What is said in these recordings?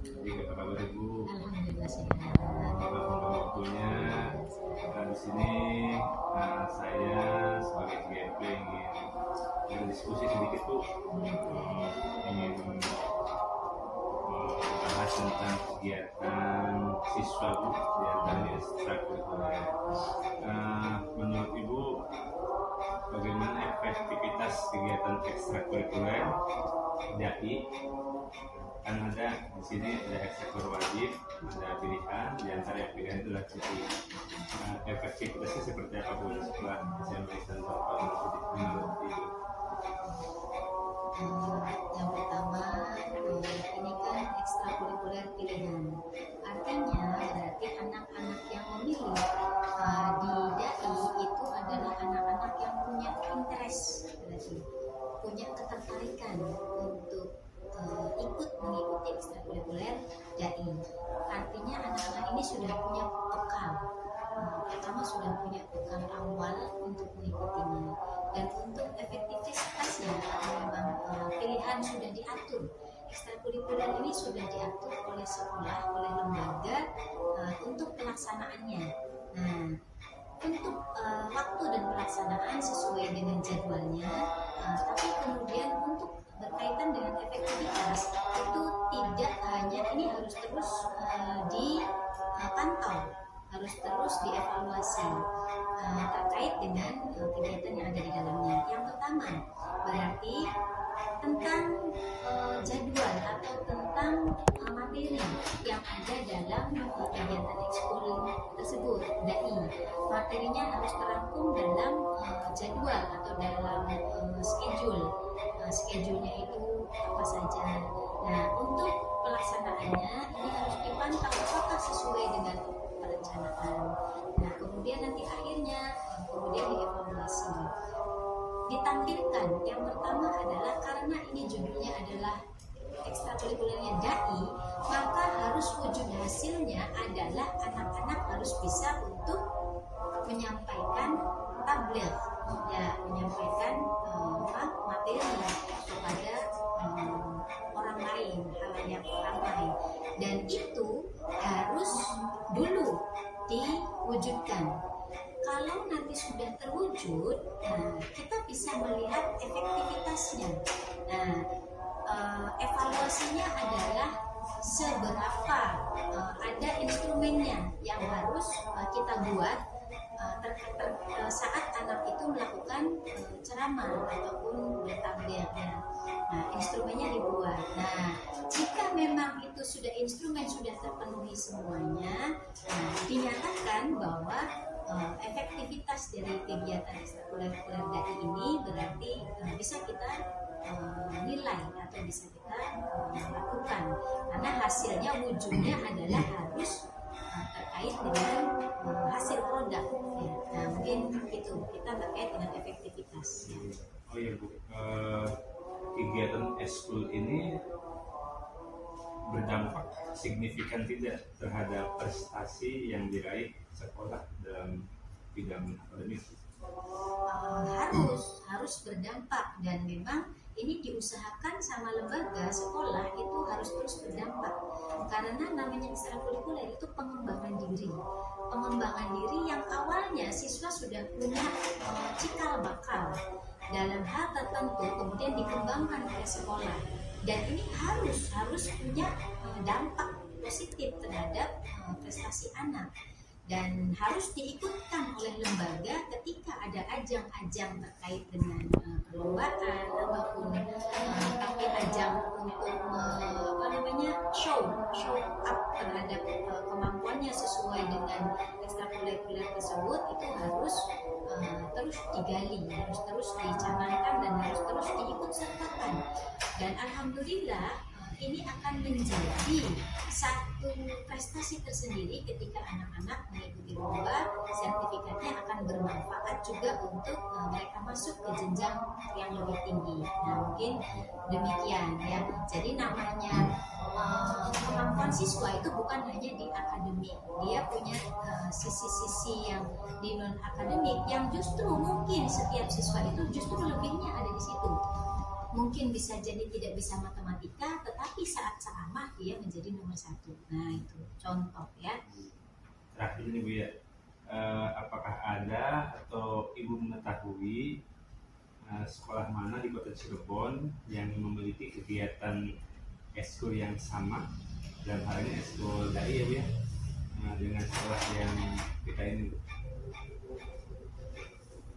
Jadi apa kabar Ibu? Alhamdulillah sehat. Terima kasih waktunya. Di sini saya sebagai GMP ingin berdiskusi sedikit Bu. Ingin membahas tentang kegiatan siswa Bu di antaranya ekstrakurikuler. Menurut Ibu, bagaimana efektivitas kegiatan ekstrakurikuler DAI? Kan ada di sini ada ekstrakurikuler wajib, ada pilihan, di antara yang pilihan itu adalah cuti. Efektivitasnya seperti apa Bu? Setelah saya berikan menurut Ibu. Yang pertama, ini kan ekstrakurikuler pilihan. Artinya berarti anak-anak yang memilih di DAI itu adalah anak-anak yang punya interest, berarti punya ketertarikan untuk ikut mengikuti ekstrakurikuler DAI. Artinya anak-anak ini sudah punya bekal. Pertama sudah punya bekal awal untuk mengikutinya, dan untuk efektivitasnya memang pilihan sudah diatur. Ekstrakurikuler ini sudah diatur oleh sekolah, oleh lembaga untuk pelaksanaannya. Nah, untuk waktu dan pelaksanaan sesuai dengan jadwalnya, tapi kemudian untuk berkaitan dengan efektivitas itu tidak hanya ini harus terus dipantau, harus terus dievaluasi terkait dengan kegiatan yang ada di dalamnya. Yang pertama berarti tentang jadwal atau tentang materi yang ada dalam kegiatan ekskul tersebut DAI. Materinya harus terangkum dalam jadwal atau dalam schedule. Schedule-nya itu apa saja. Nah, untuk pelaksanaannya ini harus dipantau apakah sesuai dengan perencanaan. Nah, kemudian nanti akhirnya kemudian dievaluasi. Ditampilkan yang pertama adalah karena ini judulnya adalah ekstrakurikulernya DAI, maka harus wujud hasilnya adalah anak-anak harus bisa untuk menyampaikan tabligh, ya, menyampaikan materi kepada orang lain, halayak ramai, dan itu harus dulu diwujudkan. Kalau nanti sudah terwujud, kita bisa melihat efektivitasnya. Nah, evaluasinya adalah seberapa ada instrumennya yang harus kita buat saat anak itu melakukan ceramah ataupun bertabligh. Nah, instrumennya dibuat. Nah, jika memang itu sudah instrumen sudah terpenuhi semuanya, dinyatakan bahwa efektivitas dari kegiatan ekstrakurikuler DAI ini berarti bisa kita nilai atau bisa kita lakukan, karena hasilnya wujudnya adalah harus terkait dengan hasil produk ya. Nah, mungkin itu kita terkait dengan efektivitas ya. Oh iya Bu, kegiatan ekskul ini berdampak signifikan tidak terhadap prestasi yang diraih sekolah dalam bidang akademik? Harus berdampak, dan memang ini diusahakan sama lembaga sekolah itu harus terus berdampak, karena namanya ekstrakurikuler itu pengembangan diri yang awalnya siswa sudah punya cikal bakal dalam hal tertentu, kemudian dikembangkan oleh sekolah, dan ini harus punya dampak positif terhadap prestasi anak, dan harus diikutkan oleh lembaga ketika ada ajang-ajang terkait dengan perlombaan ataupun tapi ajang untuk show up terhadap kemampuannya sesuai dengan ekstrakurikuler tersebut, itu harus terus digali, harus terus dicanangkan, dan harus terus diikut sertakan. Dan alhamdulillah ini akan menjadi satu prestasi tersendiri ketika anak-anak mengikuti lomba. Sertifikatnya akan bermanfaat juga untuk mereka masuk ke jenjang yang lebih tinggi. Nah, mungkin demikian ya. Jadi namanya kemampuan siswa itu bukan hanya di akademik, dia punya sisi-sisi yang di non akademik yang justru mungkin setiap siswa itu justru lebihnya ada di situ. mungkin bisa jadi tidak bisa matematika, tetapi saat ceramah dia menjadi nomor satu. Nah itu contoh ya. Terakhir ini Bu ya, apakah ada atau Ibu mengetahui sekolah mana di Kota Cirebon yang memiliki kegiatan ekskul yang sama, dan hal ini ekskul dai ya Bu ya, dengan sekolah yang kita ini Bu?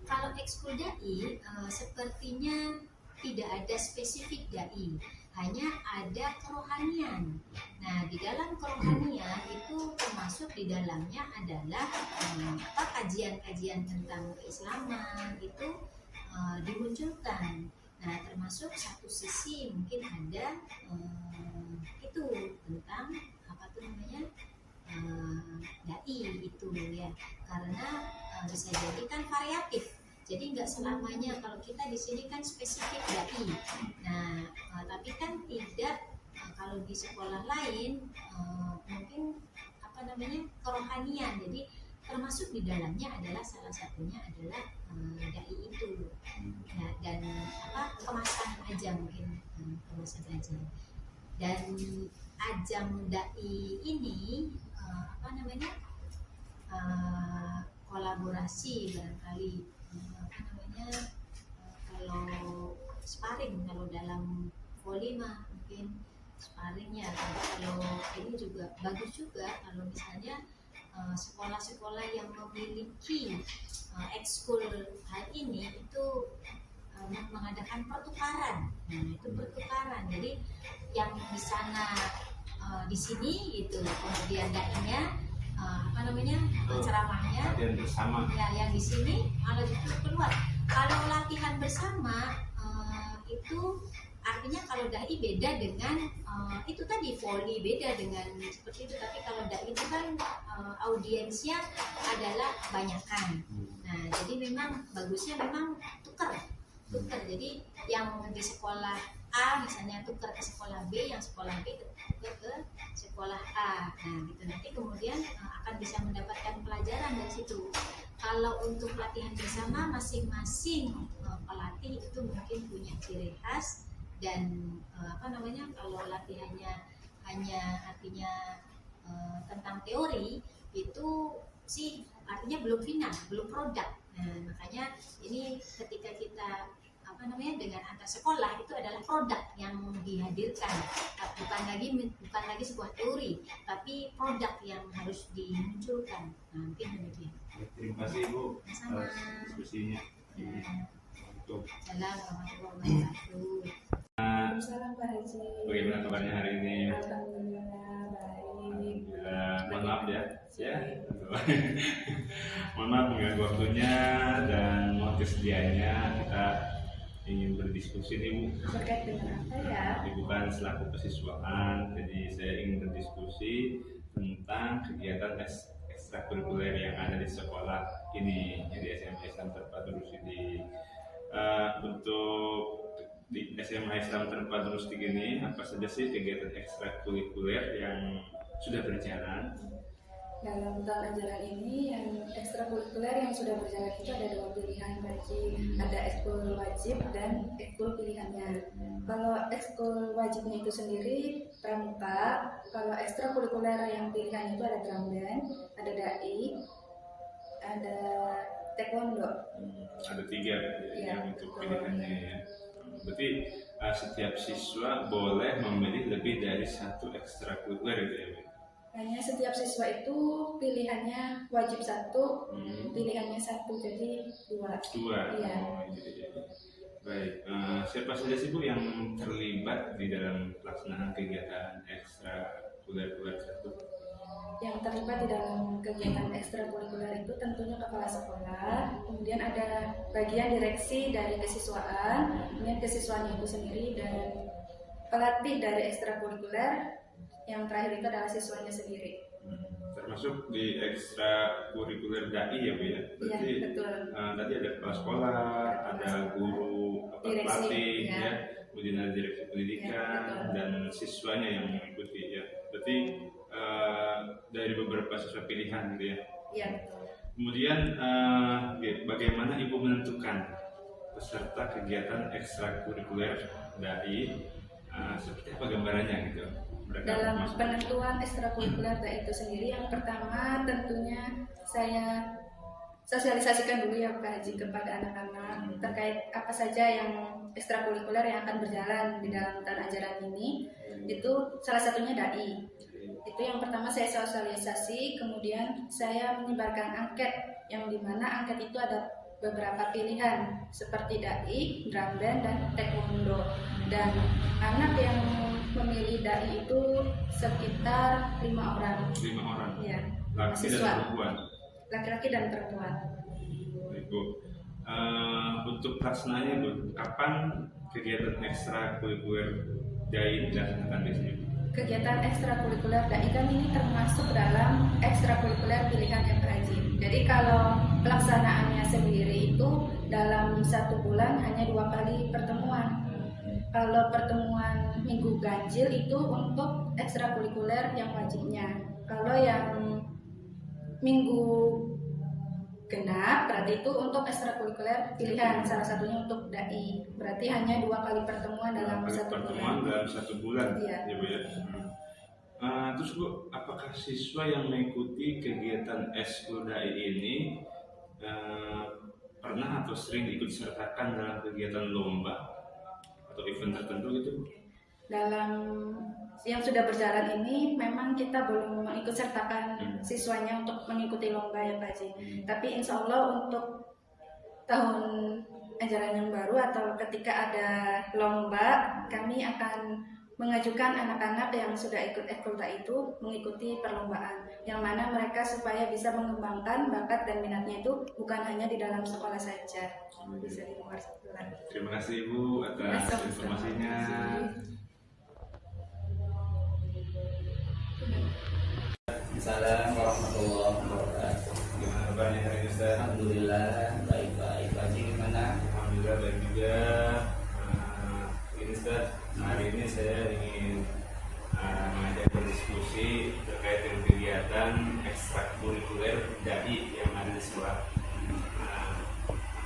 Kalau ekskul dai sepertinya tidak ada spesifik dai, hanya ada kerohanian. Nah, di dalam kerohanian itu termasuk di dalamnya adalah kajian-kajian tentang keislaman itu dimunculkan. Nah, termasuk satu sisi mungkin ada itu tentang apa tuh namanya dai itu ya, karena bisa jadi kan variatif. Jadi nggak selamanya kalau kita di sini kan spesifik dai. Nah, tapi kan tidak kalau di sekolah lain mungkin apa namanya kerohanian. Jadi termasuk di dalamnya adalah salah satunya adalah dai itu. Nah, dan apa kemasan aja mungkin kemasan aja. Dan ajang dai ini apa namanya kolaborasi barangkali apa namanya kalau sparring, kalau dalam voli mah mungkin sparringnya, kalau ini juga bagus juga kalau misalnya sekolah-sekolah yang memiliki ekskul hal ini itu mengadakan pertukaran. Nah itu pertukaran, jadi yang di sana di sini itu kemudian dainya apa namanya ceramahnya latihan bersama ya, yang di sini kalau keluar. Kalau latihan bersama itu artinya kalau dai beda dengan itu tadi voli beda dengan seperti itu, tapi kalau dai itu kan audiensnya adalah banyakan. Nah jadi memang bagusnya memang tukar, jadi yang di sekolah A misalnya tukar ke sekolah B, yang sekolah B tukar ke sekolah A. Nah gitu, nanti kemudian akan bisa mendapatkan pelajaran dari situ. Kalau untuk latihan bersama masing-masing pelatih itu mungkin punya ciri khas, dan apa namanya kalau latihannya hanya artinya tentang teori itu sih artinya belum final, belum produk. Nah makanya ini ketika kita apa namanya dengan antar sekolah itu adalah produk yang dihadirkan, bukan lagi sebuah teori, tapi produk yang harus dimunculkan. Nah, mungkin demikian. Terima kasih Ibu atas diskusinya. Salam warahmatullahi wabarakatuh. Salam Pak Haji. Bagaimana kabarnya hari ini? Alhamdulillah baik. Alhamdulillah. Mohon maaf ya. Mohon maaf mengganggu waktunya dan mohon kesediaannya. Kita ingin berdiskusi nih Bu. Terkait dengan apa ya? Ibu kan selaku kesiswaan, jadi saya ingin berdiskusi tentang kegiatan ekstrakurikuler yang ada di sekolah ini, di SMA Islam Terpadu Rusidi. Untuk di SMA Islam Terpadu Rusidi ini, apa saja sih kegiatan ekstrakurikuler yang sudah berjalan? Dalam tahun ajaran ini yang ekstrakurikuler yang sudah berjalan itu ada dua pilihan wajib, ada ekskul wajib dan ekskul pilihannya. Kalau ekskul wajibnya itu sendiri pramuka, kalau ekstrakurikuler yang pilihan itu ada drum band, ada dai, ada taekwondo. Ada 3 yang untuk pilihannya ya. Berarti setiap siswa boleh memilih lebih dari satu ekstrakurikuler gitu ya. Hanya setiap siswa itu pilihannya wajib 1, pilihannya 1, jadi 2. Iya. Oh, iya. Baik, siapa saja sih Bu yang terlibat di dalam pelaksanaan kegiatan ekstrakurikuler tersebut? Yang terlibat di dalam kegiatan ekstrakurikuler itu tentunya kepala sekolah, kemudian ada bagian direksi dari kesiswaan, kemudian kesiswaan itu sendiri, dan pelatih dari ekstrakurikuler. Yang terakhir itu adalah siswanya sendiri. Termasuk di ekstrakurikuler dai ya Bu ya? Berarti Iya, betul. Tadi ada kepala sekolah, ada guru, Direksi, pelatih ya. Kemudian ada direksi pendidikan, dan siswanya yang mengikuti ya. Berarti dari beberapa siswa pilihan gitu ya? Iya, betul. Kemudian bagaimana Ibu menentukan peserta kegiatan ekstrakurikuler dai, seperti apa gambarannya gitu? Mereka Dalam masuk. penentuan ekstrakurikuler dai itu sendiri, yang pertama tentunya saya sosialisasikan dulu ya Pak Haji kepada anak-anak terkait apa saja yang ekstrakurikuler yang akan berjalan di dalam tahun ajaran ini. Itu salah satunya dai. Itu yang pertama saya sosialisasi, kemudian saya menyebarkan angket, yang dimana angket itu ada beberapa pilihan seperti dai, drum band, dan taekwondo. Dan anak yang memilih dai itu sekitar 5 orang. 5 orang, Ya, laki dan mahasiswa. perempuan. Laki-laki dan perempuan. Ibu, untuk pelaksanaannya Bu, kapan kegiatan ekstrakurikuler dai ini dilaksanakan di sini? Kegiatan ekstrakurikuler dai kan ini termasuk dalam ekstrakurikuler pilihan yang rajin. Jadi kalau pelaksanaannya sendiri itu dalam 1 bulan hanya 2 kali pertemuan. Kalau pertemuan minggu ganjil itu untuk ekstrakurikuler yang wajibnya. Kalau yang minggu genap berarti itu untuk ekstrakurikuler pilihan, salah satunya untuk dai. Berarti hanya 2 kali pertemuan dalam 1 pertemuan bulan. dalam 1 bulan, Iya. ya Bu ya. Terus Bu, apakah siswa yang mengikuti kegiatan ekskul dai ini pernah atau sering diikut sertakan dalam kegiatan lomba atau event tertentu gitu Bu? Dalam yang sudah berjalan ini memang kita belum mengikut sertakan siswanya untuk mengikuti lomba ya Pak Haji. Tapi insya Allah untuk tahun ajaran yang baru atau ketika ada lomba, kami akan mengajukan anak-anak yang sudah ikut ekkulta itu mengikuti perlombaan, yang mana mereka supaya bisa mengembangkan bakat dan minatnya itu bukan hanya di dalam sekolah saja, bisa di luar sekolah. Terima kasih Ibu atas informasinya. Assalamualaikum warahmatullahi wabarakatuh. Gimana kabarnya hari ini Ustaz? Alhamdulillah baik-baik. Haji gimana? Alhamdulillah baik juga. Ini Ustaz, hari ini saya ingin mengajak berdiskusi terkait dengan kegiatan ekstrakurikuler dai yang ada di sekolah.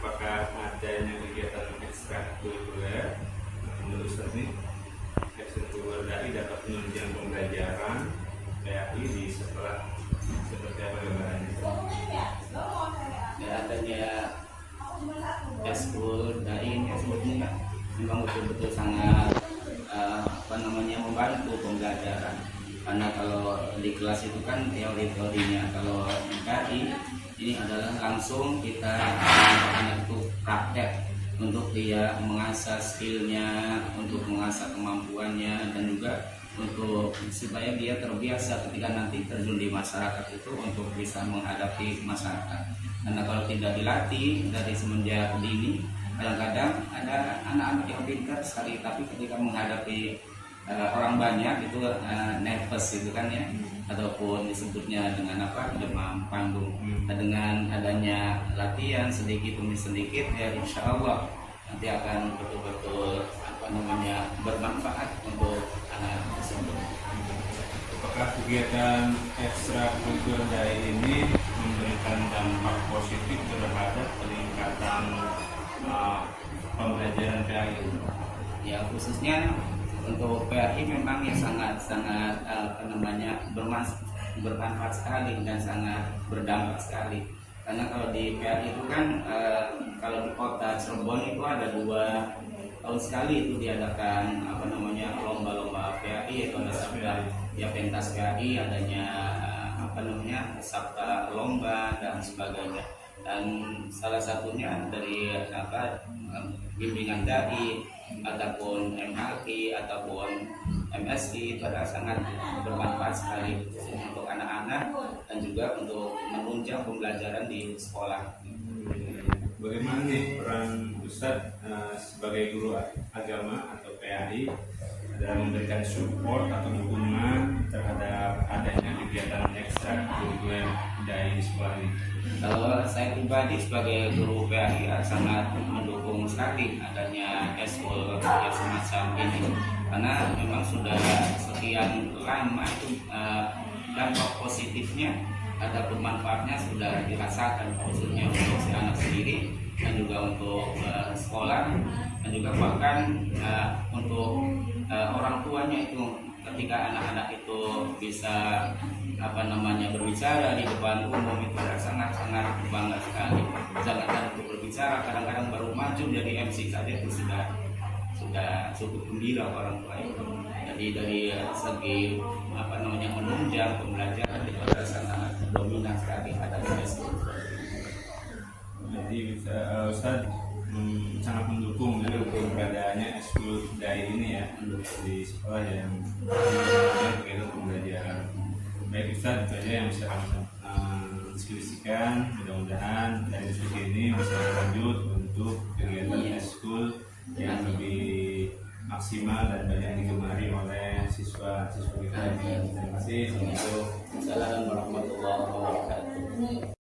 Apakah adanya kegiatan ekstrakurikuler menurut Ustaz nih, ekstrakurikuler dai dapat menunjang pembelajaran PAI di sekolah seperti apa gambarannya? Ya, adanya eskul dai ini sebetulnya memang betul-betul sangat membantu pembelajaran. Karena kalau di kelas itu kan teori-teorinya, kalau dai ini adalah langsung kita anak itu praktek untuk dia mengasah skillnya, untuk mengasah kemampuannya, dan juga untuk supaya dia terbiasa ketika nanti terjun di masyarakat itu untuk bisa menghadapi masyarakat. Karena kalau tidak dilatih dari semenjak dini, kadang-kadang ada anak-anak yang pintar sekali, tapi ketika menghadapi orang banyak itu nervous gitu kan ya, ataupun disebutnya dengan apa, demam panggung. Nah, dengan adanya latihan sedikit demi sedikit ya insya Allah nanti akan betul-betul bermanfaat untuk anak tersebut. Apakah kegiatan ekstrakurikuler dai ini memberikan dampak positif terhadap peningkatan pembelajaran PAI? Ya, khususnya untuk PAI memang ya sangat bermanfaat sekali dan sangat berdampak sekali. Karena kalau di PAI itu kan kalau di kota Cirebon itu ada 2 tahun sekali itu diadakan lomba-lomba PAI, yaitu ada sabda ya pentas PAI, adanya sabta lomba dan sebagainya. Dan salah satunya dari bimbingan dai ataupun MHQ ataupun MSI itu adalah sangat bermanfaat sekali untuk anak-anak dan juga untuk menunjang pembelajaran di sekolah. Bagaimana nih peran Ustadz sebagai guru agama atau PAI dalam memberikan support atau dukungan terhadap adanya kegiatan ekstrakurikuler dai di sekolah ini? Kalau saya pribadi sebagai guru PAI ya, sangat mendukung sekali adanya eskul ya semacam ini, karena memang sudah sekian lama itu dampak positifnya adapun manfaatnya sudah dirasakan khususnya untuk si anak sendiri dan juga untuk sekolah dan juga bahkan untuk orang tuanya itu ketika anak-anak itu bisa berbicara di depan umum itu sangat bangga sekali. Jangan untuk berbicara kadang-kadang baru maju dari MC saja itu sudah cukup gembira orang tua itu. Jadi dari segi menunjang pembelajaran itu adalah sangat dominan sekali ada di school. Jadi Ustaz sangat mendukung keberadaannya school day ini ya di sekolah yang berkaitan pembelajaran. Baik Ustaz, itu aja yang bisa kami diskusikan. Mudah-mudahan dari diskusi ini bisa lanjut untuk kegiatan school yang lebih maksimal dan banyak digemari oleh siswa-siswa kita. Terima kasih. Assalamualaikum warahmatullahi wabarakatuh.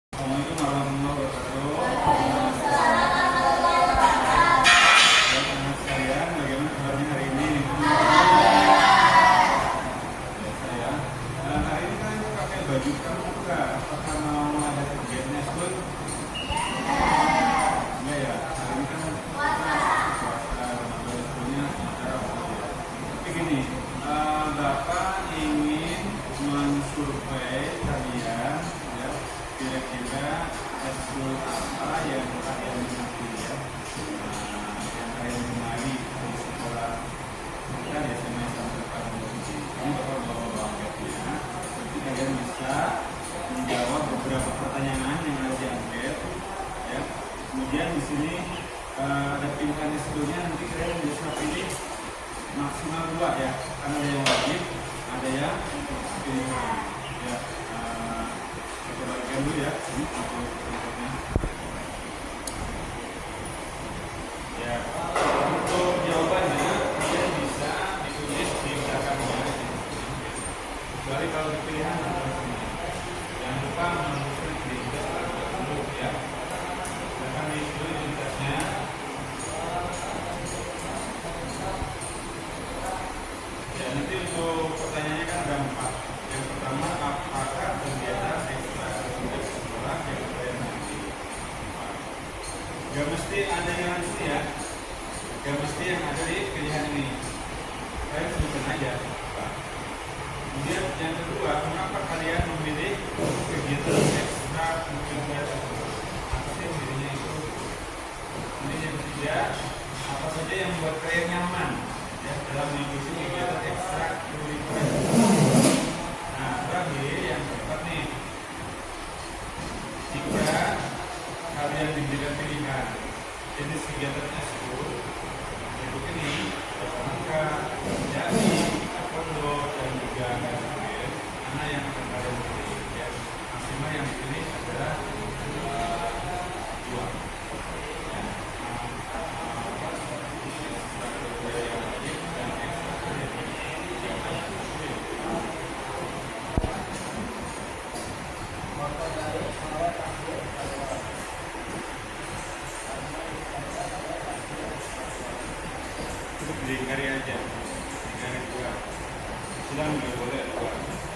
Assalamualaikum warahmatullahi wabarakatuh. Selamat sekalian, bagaimana kabarnya hari ini? Saya hari ini kan pakai baju kamu juga. Apakah mau ada kegiatan school? Iya ya. Hari ini kan puasa schoolnya tapi gini, Bapak ingin mensurvei kalian ya, kira-kira school apa yang kalian minati ya, yang kalian gemari di sekolah kita di SMA Islam Terpadu. Ini Bapak bawa angketnya, nanti kalian bisa menjawab beberapa pertanyaan yang ada di angket ya. Kemudian di sini ada pilihan schoolnya, nanti kalian bisa pilih maksimal 2 ya, karena ada yang wajib, ada yang pilihan ya. Kita bagikan dulu ya untuk berikutnya. Ya, untuk jawabannya kalian bisa ditulis di belakangnya, kecuali kalau di pilihan jangan lupa menuliskan di belakang dulu ya. Silakan ditulis identitasnya. Ya, nanti untuk pertanyaannya kan ada 4. Yang pertama, apakah kegiatan ekstrakurikuler sekolah yang kalian nanti? Gak mesti ada yang ini ya, gak mesti yang ada di pilihan ini. Kalian sebutkan aja. Kemudian yang kedua, kenapa kalian memilih kegiatan ekstrakurikuler? Apa sih dirinya itu? Kemudian yang ketiga, apa saja yang membuat kalian nyaman ya dalam mengikuti kegiatan ekstrakurikuler? Nah, terakhir yang keempat nih, jika kalian diberikan pilihan jenis kegiatannya school, untuk ini maka jadi pondok dan juga SPM, mana yang akan kalian pilih ya? Maksimal yang dipilih adalah 2 ya. Di karya aja, di karya 2. Silang juga boleh 2.